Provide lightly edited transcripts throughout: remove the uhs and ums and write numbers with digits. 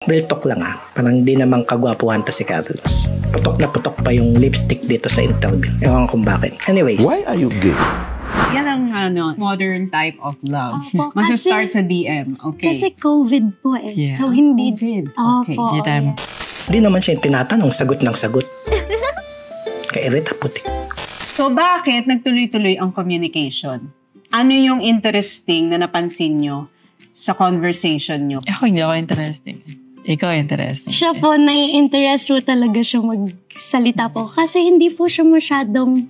Real talk lang parang di naman kagwapuhan to si Carlos. Putok na putok pa yung lipstick dito sa interview. Ewan kung bakit. Anyways. Why are you gay? Yan ang modern type of love. Opo, Mag-start sa DM. Okay. Kasi COVID po eh. Yeah. So hindi. COVID. Okay. Opo, Di tayo. Di naman siya yung tinatanong, sagot ng sagot. Kairita putik. So bakit nagtuloy-tuloy ang communication? Ano yung interesting na napansin nyo sa conversation nyo? Ako hindi ako interesting. Ikaw interesting. Siya po, nai-interest po talaga siya magsalita po. Kasi hindi po siya masyadong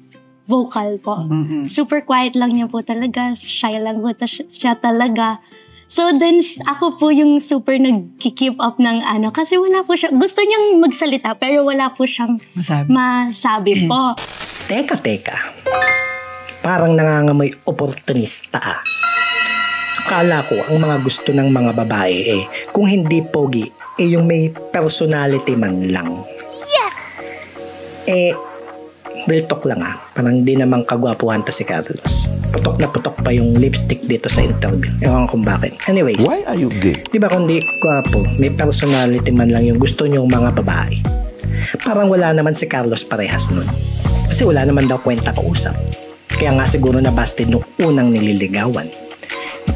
vocal po. Mm-hmm. Super quiet lang niya po talaga. Shy lang po siya talaga. So then, ako po yung super nag-keep up ng kasi wala po siya. Gusto niyang magsalita pero wala po siyang masabi po. Teka. Parang nangangamoy oportunista Akala ko ang mga gusto ng mga babae kung hindi pogi, yung may personality man lang. Yes! Real talk lang parang di naman kagwapuhan to si Carlos. Putok na putok pa yung lipstick dito sa interview. Ewan kung bakit. Anyways. Why are you gay? Di ba kung di gwapo, may personality man lang yung gusto nyong mga babae. Parang wala naman si Carlos parehas nun. Kasi wala naman daw kwenta kausap. Kaya nga siguro nabasted nung unang nililigawan.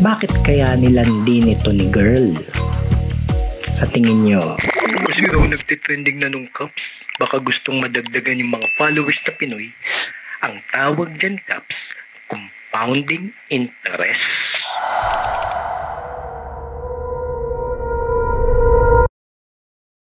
Bakit kaya nilandi nito ni girl? Sa tingin nyo? Kasi raw nagtitrending na nung Caps. Baka gustong madagdagan yung mga followers na Pinoy. Ang tawag dyan, Caps, compounding interest.